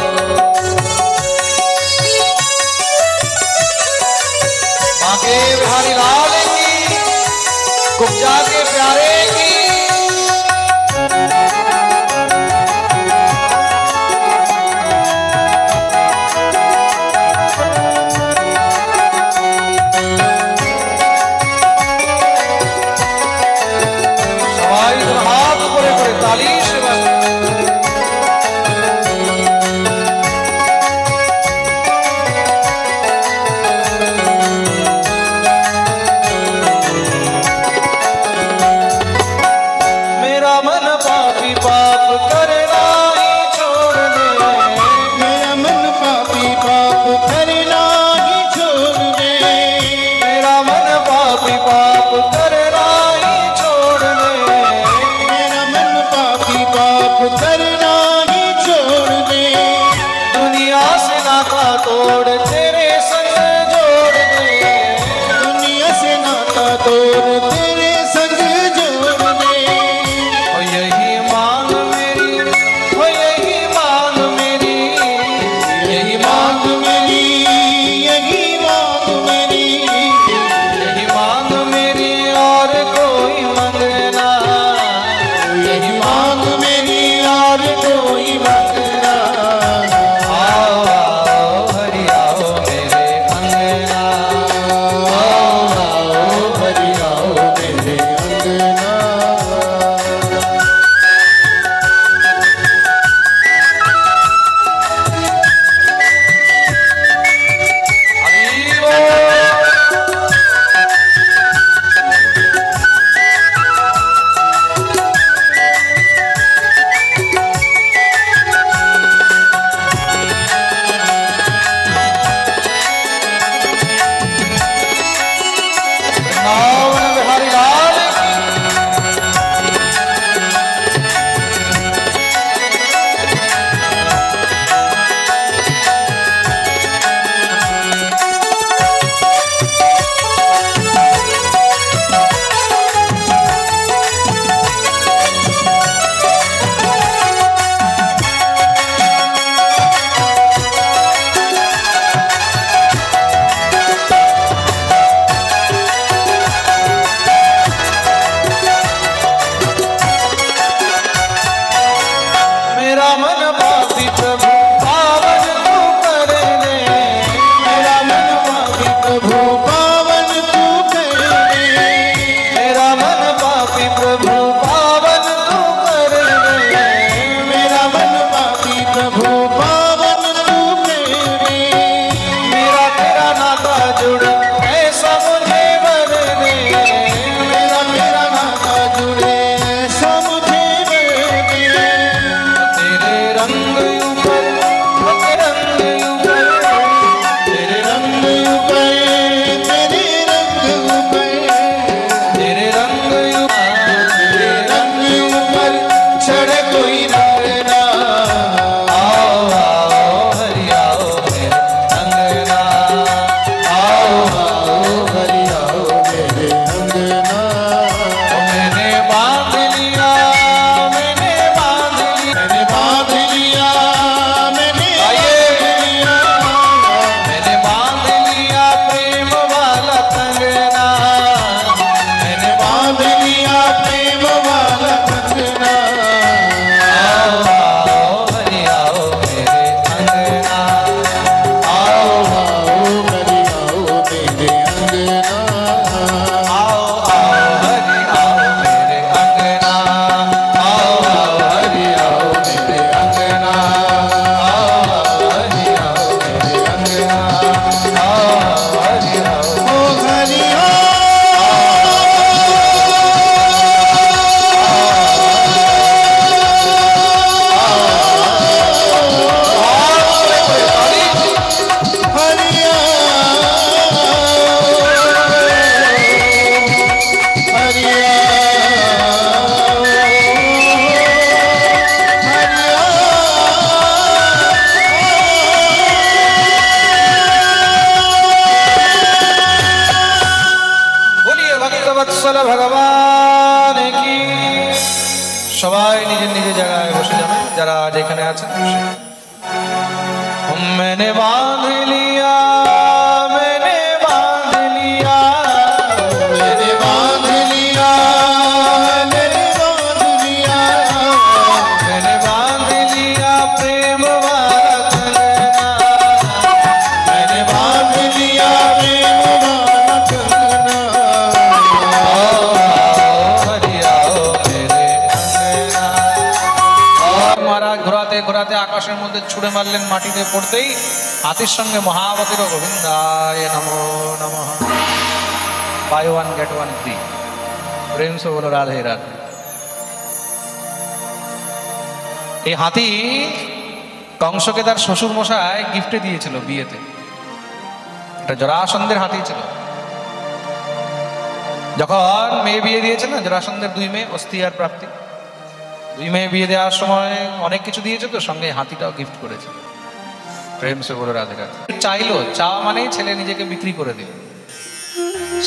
बाके बिहारी लाल की कुब्जा के प्यारे की सवाई हाथ परे परे ताली से যারা যেখানে আছেন मैंने बांध लिया मैंने बांध लिया
मैंने बांध लिया मैंने बांध लिया
मैंने बांध लिया प्रेम वाला कंगना
मैंने बांध लिया प्रेम वाला कंगना
ঘোরাতে ঘোরাতে আকাশের মধ্যে ছুড়ে মারলেন, মাটিতে পড়তেই হাতির সঙ্গে মহাবতীর গোবিন্দায় নমো নমঃ। Buy one get one free. প্রেম সে বলো রাধে রাধে। এই হাতি কংসকে তার শ্বশুর মশাই গিফটে দিয়েছিল বিয়েতে। এটা জরাসন্ধের হাতি ছিল। যখন মেয়ে বিয়ে দিয়েছে না, জরাসন্ধের 2 মেয়ে অস্থি আর প্রাপ্তি, 2 মেয়ে বিয়ে দেওয়ার সময় অনেক কিছু দিয়েছে, তো সঙ্গে হাতিটাও গিফট করেছে। প্রেম সে বলো রাধে রাধে। চাইলো, চাওয়া মানেই ছেলে নিজেকে বিক্রি করে দিল।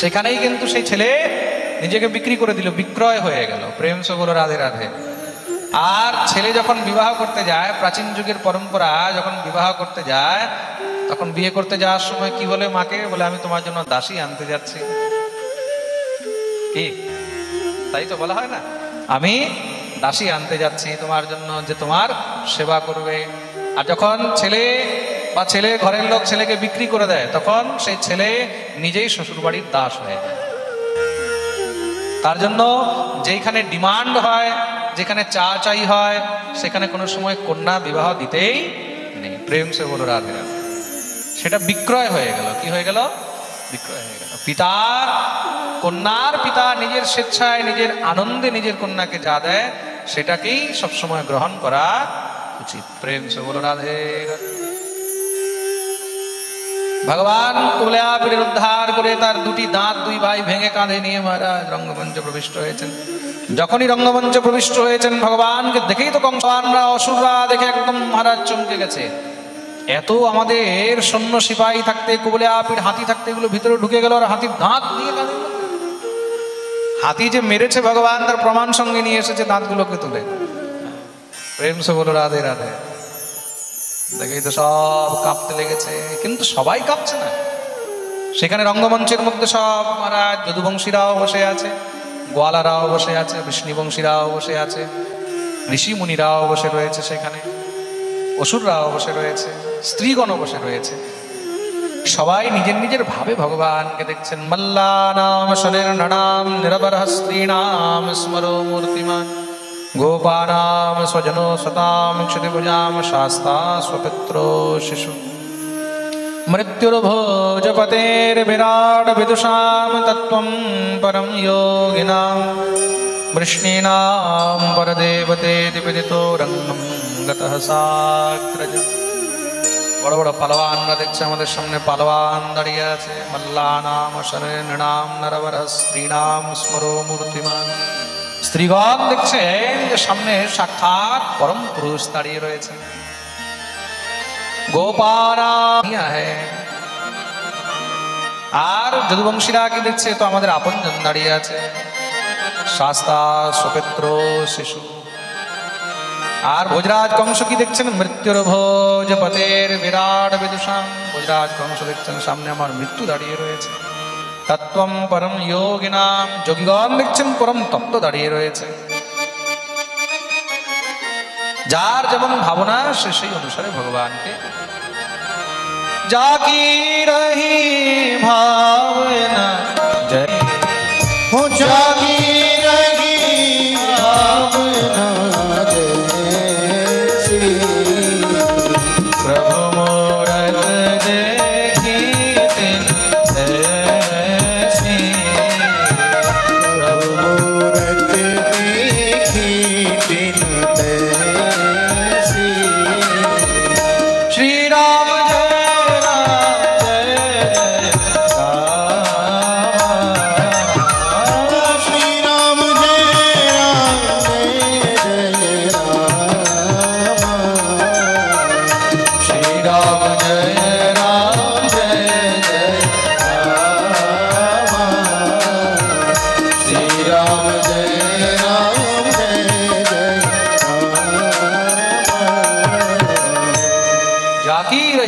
সেখানেই কিন্তু সেই ছেলে নিজেকে বিক্রি করে দিল, বিক্রয় হয়ে গেল। প্রেম সে বলো রাধে রাধে। আর ছেলে যখন বিবাহ করতে যায়, প্রাচীন যুগের পরম্পরা, যখন বিবাহ করতে যায় তখন বিয়ে করতে যাওয়ার সময় কি বলে মাকে? বলে আমি তোমার জন্য দাসী আনতে যাচ্ছি। কি তাই তো বলা হয় না? আমি দাসী আনতে যাচ্ছি তোমার জন্য, যে তোমার সেবা করবে। আর যখন ছেলে বা ছেলে ঘরের লোক ছেলেকে বিক্রি করে দেয়, তখন সেই ছেলে নিজেই শ্বশুরবাড়ির দাস হয়ে যায়। তার জন্য যেখানে ডিমান্ড হয়, যেখানে চাই হয়, সেখানে কোনো সময় কন্যা বিবাহ দিতেই নেই। প্রেম সে বলো রাধে রাধে। সেটা বিক্রয় হয়ে গেল। কি হয়ে গেল? বিক্রয় হয়ে গেল। পিতার, কন্যার পিতা নিজের স্বেচ্ছায়, নিজের আনন্দে নিজের কন্যাকে যা দেয় সেটাকেই সবসময় গ্রহণ করা উচিত। প্রেম সে বলো রাধে রাধে। ভগবান কুবলেয়াপীরের উদ্ধার করে তার 2টি দাঁত 2 ভাই ভেঙে কাঁধে নিয়ে মহারাজ রঙ্গমঞ্চে প্রবিষ্ট হয়েছেন। যখনই রঙ্গমঞ্চে প্রবিষ্ট হয়েছেন, ভগবানকে দেখেই তো কংসরা অসুররা দেখে একদম মহারাজ চমকে গেছে। এত আমাদের সৈন্য সিপাহী থাকতে, কুবলেয়াপীর হাতি থাকতে, এগুলো ভিতরে ঢুকে গেল আর হাতির দাঁত নিয়ে কাঁধে। হাতি যে মেরেছে ভগবান তার প্রমাণ সঙ্গে নিয়ে এসেছে দাঁতগুলোকে তুলে। প্রেম সে বলো রাধে রাধে। দেখেই তো সব কাঁপতে লেগেছে, কিন্তু সবাই কাঁপছে না। সেখানে রঙ্গমঞ্চের মধ্যে সব মহারাজ যদুবংশীরাও বসে আছে, গোয়ালারাও বসে আছে, বিষ্ণুবংশীরাও বসে আছে, ঋষি মুনিরাও বসে রয়েছে, সেখানে অসুররাও বসে রয়েছে, স্ত্রীগণও বসে রয়েছে। সবাই নিজের নিজের ভাবে ভগবানকে দেখছেন। মল্লানাম শনির্ননাম নিরবরহ স্ত্রীণাম স্মরো মূর্তিমান গোপানাম স্বজনো সতাম ক্ষিতিভুজাম শাস্তা স্বপিত্রো শিশু মৃত্যুর্ভোজপতের বিরাট বিদুষাম তত্ত্বম পরম যোগিনাম বৃষ্ণীনাম পরদেবতেতি বিদিতো রঙ্গম গতঃ সাগ্রজ। বড় বড় পালোয়ানরা দেখছে, আমাদের সামনে পালোয়ান দাঁড়িয়ে আছে। মল্লানাম শনির্ননাম নরবরহ স্ত্রীণাম স্মরো মূর্তিমান। স্ত্রীগণ দেখছেন যে সামনে সাক্ষাৎ পরম পুরুষ দাঁড়িয়ে রয়েছে। গোপারা আর যদুবংশীরা কি দেখছে? তো আমাদের আপনজন দাঁড়িয়ে আছে, শাস্তা সুপেত্র শিশু। আর ভোজরাজ কংস কি দেখছেন? মৃত্যুর ভোজপতের বিরাট বিদুষাম। ভোজরাজ কংস দেখছেন সামনে আমার মৃত্যু দাঁড়িয়ে রয়েছে। তত্ত্বম পরম যোগিনাম। যোগীগণ দেখছেন পরম তত্ত্ব দাঁড়িয়ে রয়েছে। যার যেমন ভাবনা সে সেই অনুসারে ভগবানকে জাকি রহি ভাবনা জয়
हो जागी रही भावना जैसी
प्रभु मूरत देखी तिन ऐसी।
प्रभु मूरत देखी दिन तैसी।
श्री राम जय राम जय जय राम।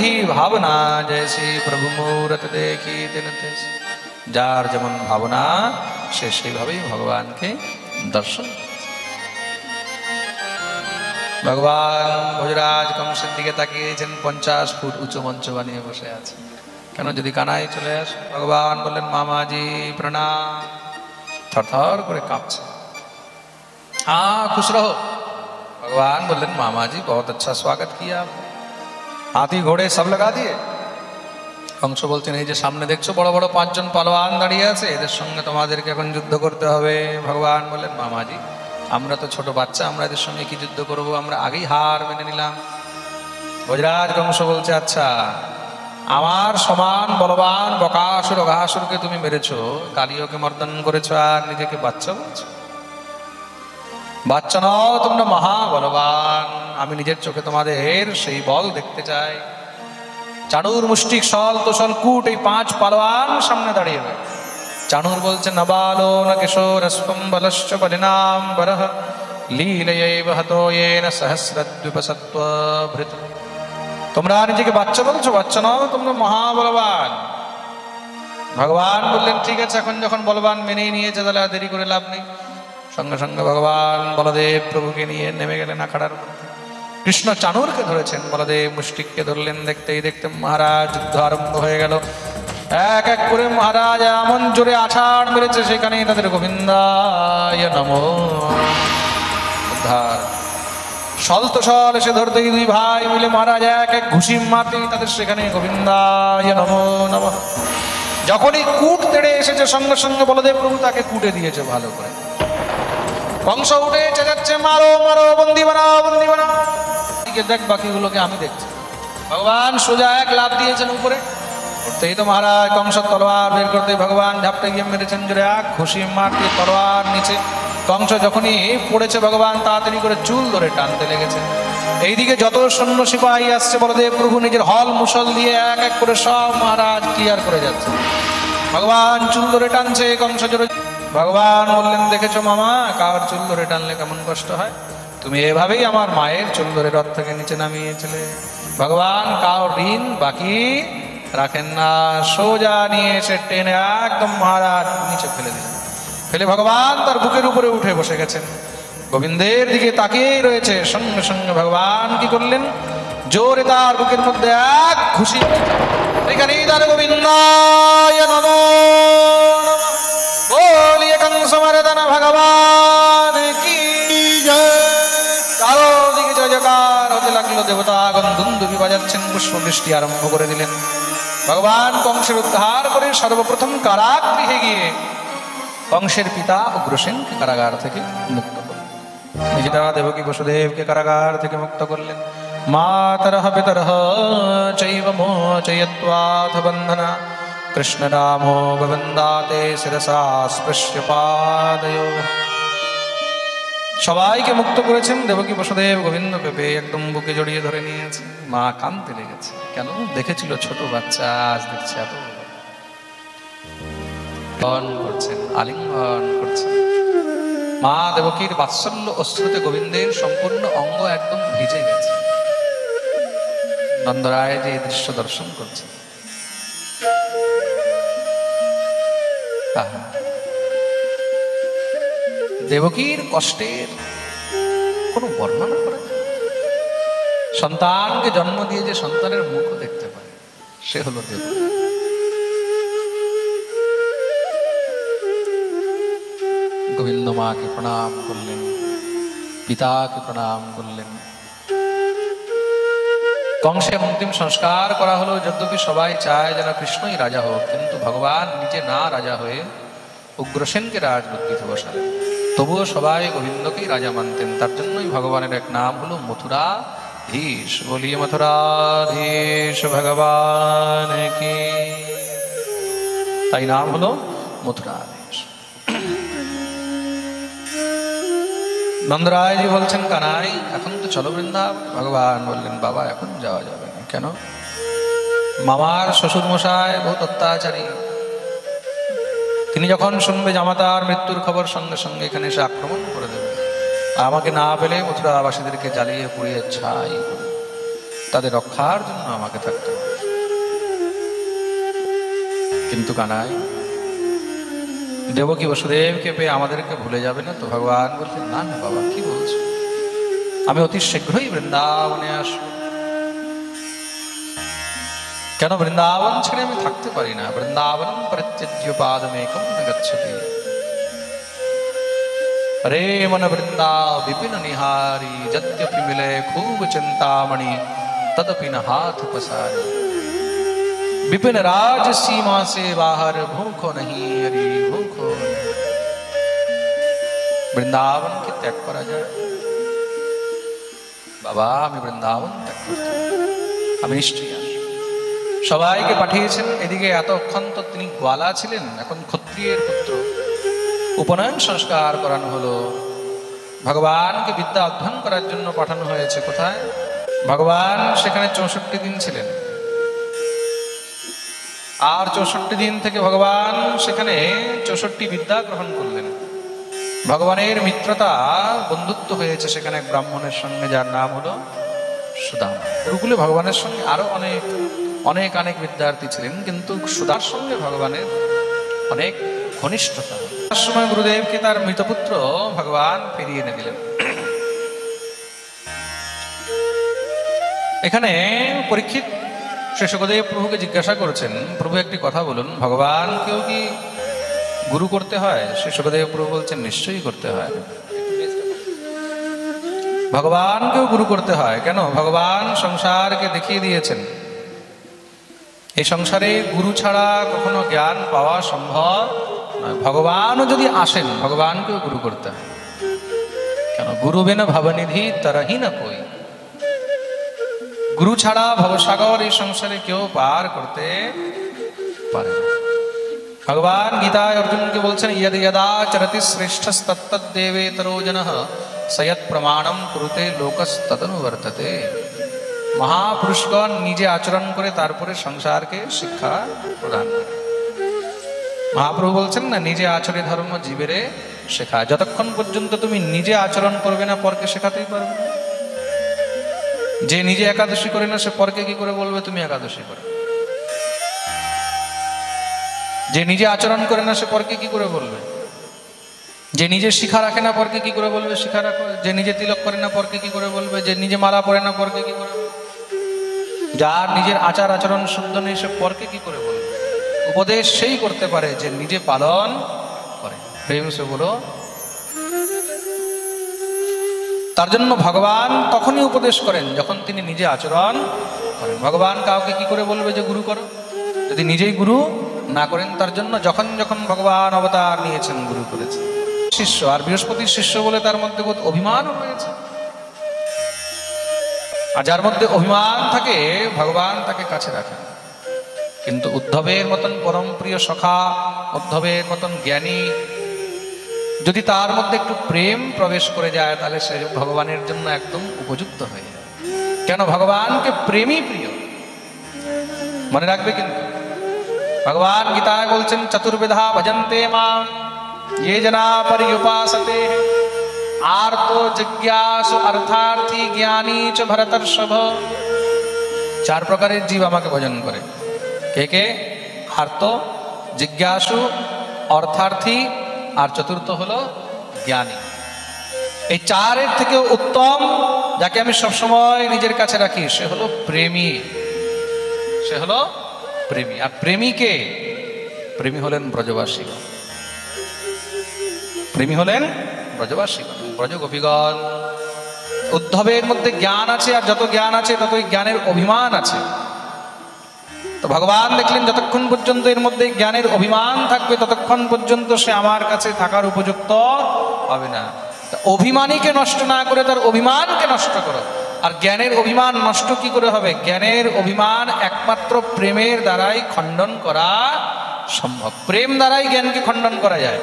ही भावना जैसी प्रभु मूरत देखी तिन तैसी। যার যেমন ভাবনা সে সেইভাবেই ভগবানকে দর্শন। ভগবান ভোজরাজ কংসের দিকে তাকিয়েছেন, 50 ফুট উঁচু মঞ্চ বানিয়ে বসে আছে। কেন? যদি কানাই চলে আসে। ভগবান বললেন মামাজি প্রণাম। থরথর করে কাঁপছে। हाँ खुश रहो। भगवान बोलें मामा जी बहुत अच्छा स्वागत किया आपने, हाथी घोड़े सब लगा दिए। कंस बोलছেন এই যে সামনে দেখছো বড় বড় 5 জন পালোয়ান দাঁড়িয়ে আছে, এদের সঙ্গে তোমাদেরকে এখন যুদ্ধ করতে হবে। ভগবান বললেন মামাজি আমরা তো ছোট বাচ্চা, আমরা এদের সঙ্গে কি যুদ্ধ করব, আমরা আগেই হার মেনে নিলাম। ভোজরাজ কংস বলছে আচ্ছা আমার সমান বলবান বকাসুর অঘাসুরকে তুমি মেরেছো, কালিওকে মর্দন করেছো, আর নিজেকে বাচ্চা বলছো? বাচ্চা নও, তোমরা মহা বলবান। আমি নিজের চোখে তোমাদের সেই বল দেখতে চাই। চাণুর মুষ্টিক সল তোষল কূট এই 5 পালোয়ান সামনে দাঁড়িয়ে রয়েছে। চাণুর বলছে নবালো ন কিশোরস্বম বলশ্চ বলিনাম বরহ লীলয়ৈব হতো येन सहस्रद्विपसत्त्वभृत्। তোমরা নিজেকে বাচ্চা বলছো? বাচ্চা নও, তোমরা মহা বলবান। ভগবান বললেন ঠিক আছে, এখন যখন বলবান মেনেই নিয়েছে তাহলে আর দেরি করে লাভ নেই। সঙ্গে সঙ্গে ভগবান বলদেব প্রভুকে নিয়ে নেমে গেলেন আখাড়ার মধ্যে। কৃষ্ণ চাণুরকে ধরেছেন, বলদেব মুষ্টিককে ধরলেন। দেখতেই দেখতে মহারাজ যুদ্ধ আরম্ভ হয়ে গেল। এক এক করে মহারাজ এমন জোরে আছাড় মেরেছে সেখানেই তাদের গোবিন্দায় নমো উদ্ধার। সলতসল এসে ধরতেই 2 ভাই মিলে মহারাজ এক এক ঘুষি মারতেই তাদের সেখানে গোবিন্দায় নমো নমঃ। যখনই কূট তেড়ে এসেছে সঙ্গে সঙ্গে বলদেব প্রভু তাকে কুটে দিয়েছে ভালো করে। কংস উঠে চেঁচাচ্ছে মারো মারো, বন্দি বানাও বন্দি বানাও। দেখ বাকিগুলোকে আমি দেখছি। ভগবান সোজা এক লাফ দিয়েছেন উপরে, উঠতেই তো মহারাজ কংস তলোয়ার বের করতে ভগবান ঝাপটে গিয়ে মেরেছেন জোরে এক ঘুষি মারতে তলোয়ার নিচে। কংস যখনই পড়েছে ভগবান তাড়াতাড়ি করে চুল ধরে টানতে লেগেছে। এইদিকে যত সৈন্য সিপাহী আসছে বলদেব প্রভু নিজের হল মুসল দিয়ে এক এক করে সব মহারাজ ক্লিয়ার করে যাচ্ছে। ভগবান চুল ধরে টানছে, কংস জোরে। ভগবান বললেন দেখেছো মামা কার চুল ধরে টানলে কেমন কষ্ট হয়, তুমি এভাবেই আমার মায়ের চুল ধরে রথ থেকে নিচে নামিয়েছিলে। ভগবান কার ঋণ বাকি রাখেন না, সোজা নিয়ে এসে টেনে একদম মহারাজ নিচে ফেলে দিলেন। ফেলে ভগবান তার বুকের উপরে উঠে বসে গেছেন, গোবিন্দের দিকে তাকিয়েই রয়েছে। সঙ্গে সঙ্গে ভগবান কি করলেন, জোরে তার বুকের মধ্যে এক ঘুষি। এখানেই তার গোবিন্দায় নমো নমঃ बोलिए कंस मर्दन भगवान की जय। চারদিকে জয় জয়কার হতে লাগলো, দেবতাগণ দুন্দুভি বাজাচ্ছেন, পুষ্পবৃষ্টি আরম্ভ করে দিলেন। ভগবান কংসের উদ্ধার করে সর্বপ্রথম কারাগৃহে গিয়ে কংসের পিতা উগ্রসেনকে কারাগার থেকে মুক্ত করলেন। নিজেরা দেবকী বসুদেবকে কারাগার থেকে মুক্ত করলেন। মাতরঃ পিতরঃ চৈব মোচয়িত্বাথ বন্ধনা কৃষ্ণ নামো গোবিন্দাতে শিরসা স্পৃশ্য পাদয়ো। সবাইকে মুক্ত করেছেন দেবকী বসুদেব। গোবিন্দকে পেয়ে একদম বুকে জড়িয়ে ধরে নিয়েছে। মা কাঁদতে লেগেছে, কেন? দেখেছিল ছোট বাচ্চা, আজ দেখছে এত করছেন, আলিঙ্গন করছেন। মা দেবকীর বাৎসল্য অশ্রুতে গোবিন্দের সম্পূর্ণ অঙ্গ একদম ভিজে গেছে। নন্দরায় যে দৃশ্য দর্শন করছেন, দেবকীর কষ্টের কোনো বর্ণনা করে। সন্তানকে জন্ম দিয়ে যে সন্তানের মুখ দেখতে পায় সে হলো দেবকী। গোবিন্দ মাকে প্রণাম করলেন, পিতাকে প্রণাম করলেন। কংসের অন্তিম সংস্কার করা হলো। যদ্যপি সবাই চায় যেন কৃষ্ণই রাজা হোক, কিন্তু ভগবান নিজে না রাজা হয়ে উগ্রসেনকে রাজবুদ্ধিতে বসালেন। তবুও সবাই গোবিন্দকেই রাজা মানতেন। তার জন্যই ভগবানের এক নাম হলো মথুরাধীশ। বলিয়ে মথুরাধীশ ভগবান কি, তাই নাম হলো মথুরাধীশ। নন্দরায়জি বলছেন কানাই এখন তো চলো বৃন্দাবন। ভগবান বললেন বাবা এখন যাওয়া যাবে না। কেন? মামার শ্বশুর মশাই বহুত অত্যাচারী। তিনি যখন শুনবে জামাতার মৃত্যুর খবর সঙ্গে সঙ্গে এখানে এসে আক্রমণ করে দেবে। আমাকে না পেলে মথুরাবাসীদেরকে জ্বালিয়ে পুড়িয়ে ছাই করে। তাদের রক্ষার জন্য আমাকে থাকতে হবে। কিন্তু কানাই দেবকী বসুদেবকে পেয়ে আমাদেরকে ভুলে যাবে না তো? ভগবান বললেন, না না বাবা, কি বলছো, আমি অতি শীঘ্রই বৃন্দাবনে আসবো। কেন বৃন্দাবন ছেড়ে আমি থাকতে পারি না? বৃন্দাবন পরিত্যজ্য পাদমেকম ন গচ্ছতি। রে মন বৃন্দা विपिन निहारी, यद्यपि मिले खूब चिंतामणि तदपि न हाथ पसारी। विपिन राज सीमा से बाहर भूखो नहीं हरि भूखो। বৃন্দাবন কি ত্যাগ করা যায়? বাবা আমি বৃন্দাবন ত্যাগ করতে, আমি নিশ্চয়ই আসবো। সবাইকে পাঠিয়েছেন। এদিকে এতক্ষণ তো তিনি গোয়ালা ছিলেন, এখন ক্ষত্রিয়ের পুত্র। উপনয়ন সংস্কার করানো হলো। ভগবানকে বিদ্যা অধ্যয়ন করার জন্য পাঠানো হয়েছে। কোথায়? ভগবান সেখানে 64 দিন ছিলেন। আর 64 দিন থেকে ভগবান সেখানে 64 বিদ্যা গ্রহণ করলেন। ভগবানের মিত্রতা, বন্ধুত্ব হয়েছে সেখানে এক ব্রাহ্মণের সঙ্গে, যার নাম হলো সুদামা। গুরুকুলে ভগবানের সঙ্গে আরো অনেক বিদ্যার্থী ছিলেন, কিন্তু সুদার সঙ্গে ভগবানের অনেক ঘনিষ্ঠতা। তার সময় গুরুদেবকে তার মৃতপুত্র ভগবান ফিরিয়ে এনে দিলেন। এখানে পরীক্ষিত শ্রী শুকদেব প্রভুকে জিজ্ঞাসা করছেন, প্রভু একটি কথা বলুন, ভগবানকেও কি গুরু করতে হয়? শ্রী শুকদেব প্রভু বলছেন, নিশ্চয়ই করতে হয়। ভগবানকেও গুরু করতে হয়। কেন? ভগবান সংসারকে দেখিয়ে দিয়েছেন এই সংসারে গুরু ছাড়া কখনো জ্ঞান পাওয়া সম্ভব নয়। ভগবানও যদি আসেন, ভগবানকেও গুরু করতে হয়। কেন? গুরু বিনা ভবনিধি তরহি না কই। গুরু ছাড়া ভবসাগর এই সংসারে কেউ পার করতে পারে না। ভগবান গীতায় অর্জুনকে বলছেন, ইয়দ যদা চরতি শ্রেষ্ঠস্তত্তদ্দেবেতরো জনঃ সয়ৎ প্রমাণম কুরুতে লোকস্তদনুবর্ততে। মহাপুরুষগণ নিজে আচরণ করে তারপরে সংসারকে শিক্ষা প্রদান করে। মহাপ্রভু বলছেন না, নিজে আচরে ধর্ম জীবেরে শেখা। যতক্ষণ পর্যন্ত তুমি নিজে আচরণ করবে না, পরকে শেখাতেই পারবে না। যে নিজে একাদশী করে না, সে পরকে কি করে বলবে তুমি একাদশী করে? যে নিজে আচরণ করে না, সে পরকে কি করে বলবে? যে নিজে শিখা রাখে না, পরকে কি করে বলবে শিখা রাখো? যে নিজে তিলক করে না, পরকে কি করে বলবে? যে নিজে মালা পরে না, পরকে কি করে বলবে? যার নিজের আচার আচরণ শুদ্ধ নেই, সে পরকে কি করে বলবে? উপদেশ সেই করতে পারে যে নিজে পালন করে। প্রেম সে বলো। তার জন্য ভগবান তখনই উপদেশ করেন যখন তিনি নিজে আচরণ করেন। ভগবান কাউকে কি করে বলবে যে গুরু করো, যদি নিজেই গুরু না করেন? তার জন্য যখন যখন ভগবান অবতার নিয়েছেন, গুরু করেছেন। শিষ্য, আর বৃহস্পতির শিষ্য বলে তার মধ্যে বোধ অভিমানও রয়েছে। আর যার মধ্যে অভিমান থাকে, ভগবান তাকে কাছে রাখেন। কিন্তু উদ্ধবের মতন পরম প্রিয় সখা, উদ্ধবের মতন জ্ঞানী, যদি তার মধ্যে একটু প্রেম প্রবেশ করে যায়, তাহলে সে ভগবানের জন্য একদম উপযুক্ত হয়ে যায়। কেন? ভগবানকে প্রেমই প্রিয়। মনে রাখবে কিন্তু ভগবান গীতায় বলছেন, চতুর্বিধা ভজন্তে মাম ये जना पर्युपासते आर्तो जिज्ञासु अर्थार्थी ज्ञानी च भरतर्षभ। चार प्रकारेर जीव आमाके भजन करे। के आर्त, जिज्ञासु, अर्थार्थी और चतुर्थ हलो ज्ञानी। এই চারের থেকে উত্তম যাকে আমি সব সময় নিজের কাছে রাখি, সে হলো প্রেমী। সে হলো প্রেমী। আর প্রেমীকে, প্রেমী হলেন ব্রজবাসীগণ। প্রেমী হলেন ব্রজবাসীগণ, ব্রজগোপীগণ। উদ্ধবের মধ্যে জ্ঞান আছে, আর যত জ্ঞান আছে ততই জ্ঞানের অভিমান আছে। তো ভগবান দেখলেন যতক্ষণ পর্যন্ত এর মধ্যে জ্ঞানের অভিমান থাকবে, ততক্ষণ পর্যন্ত সে আমার কাছে থাকার উপযুক্ত হবে না। অভিমানীকে নষ্ট না করে তার অভিমানকে নষ্ট করো। আর জ্ঞানের অভিমান নষ্ট কি করে হবে? জ্ঞানের অভিমান একমাত্র প্রেমের দ্বারাই খণ্ডন করা সম্ভব। প্রেম দ্বারাই জ্ঞানকে খণ্ডন করা যায়।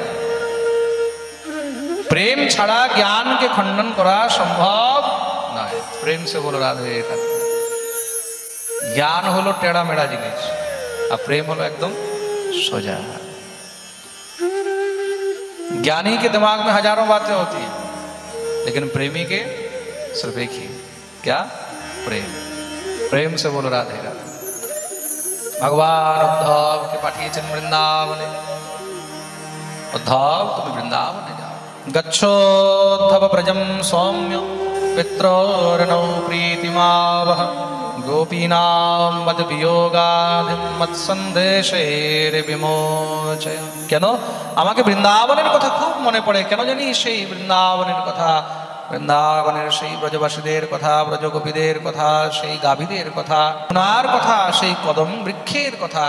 প্রেম ছাড়া জ্ঞানকে খণ্ডন করা সম্ভব নয়। প্রেম সে বলো রাধে রাধে। জ্ঞান হলো টেढ़ा मेढ़ा জিনিস, আর प्रेम হলো एकदम सोजा। ज्ञानी के दिमाग में हजारों बातें होती हैं, लेकिन प्रेमी के सिर्फ एक ही, क्या? प्रेम। प्रेम से बोलो राधे राधे। भगवान उद्धव के पाठिए चन वृंदावन, उद्धव तुम वृंदावन जाओ। गच्छोद्धव प्रजम सौम्य पित्रोर्नौ प्रीतिमावह, गोपीनां मद वियोगाधिं मत्सन्देशेर विमोचय। কেন আমাকে বৃন্দাবনের কথা খুব মনে পড়ে, কেন জানি সেই বৃন্দাবনের কথা, বৃন্দাবনের সেই ব্রজবাসীদের কথা, ব্রজগোপীদের কথা, সেই গাভীদের কথা, ওনার কথা, সেই কদম বৃক্ষের কথা,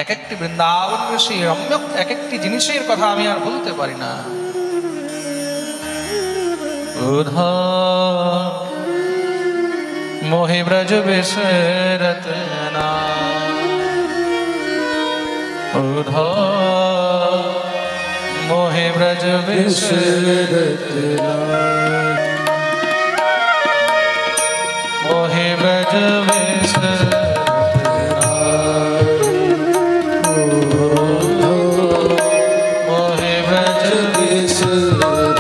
এক একটি বৃন্দাবনের সেই রম্যক এক একটি জিনিসের কথা আমি আর ভুলতে পারি না। मोहि ब्रज बिसरत ना, उधो मोहि ब्रज बिसरत ना, मोहि ब्रज बिसरत ना, मोहि ब्रज बिसरत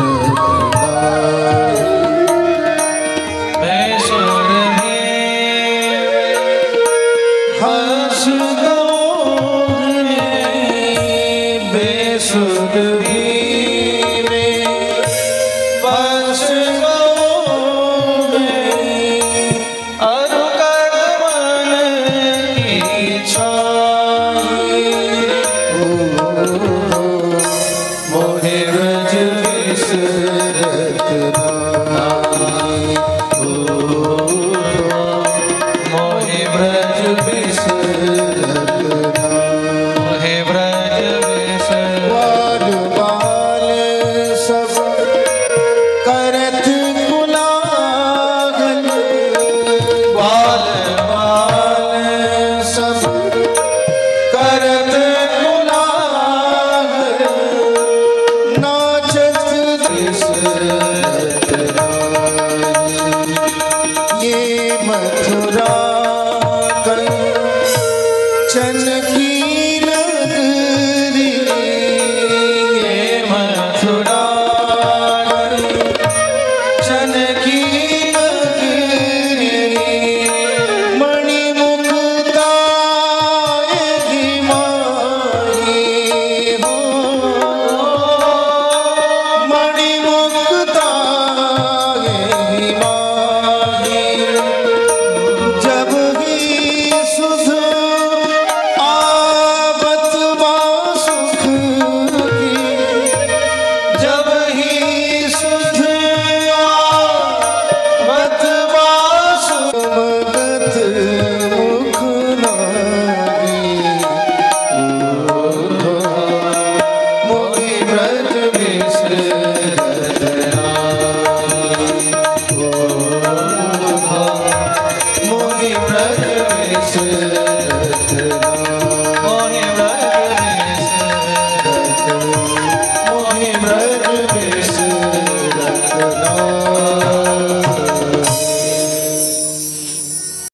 मोहि ब्रज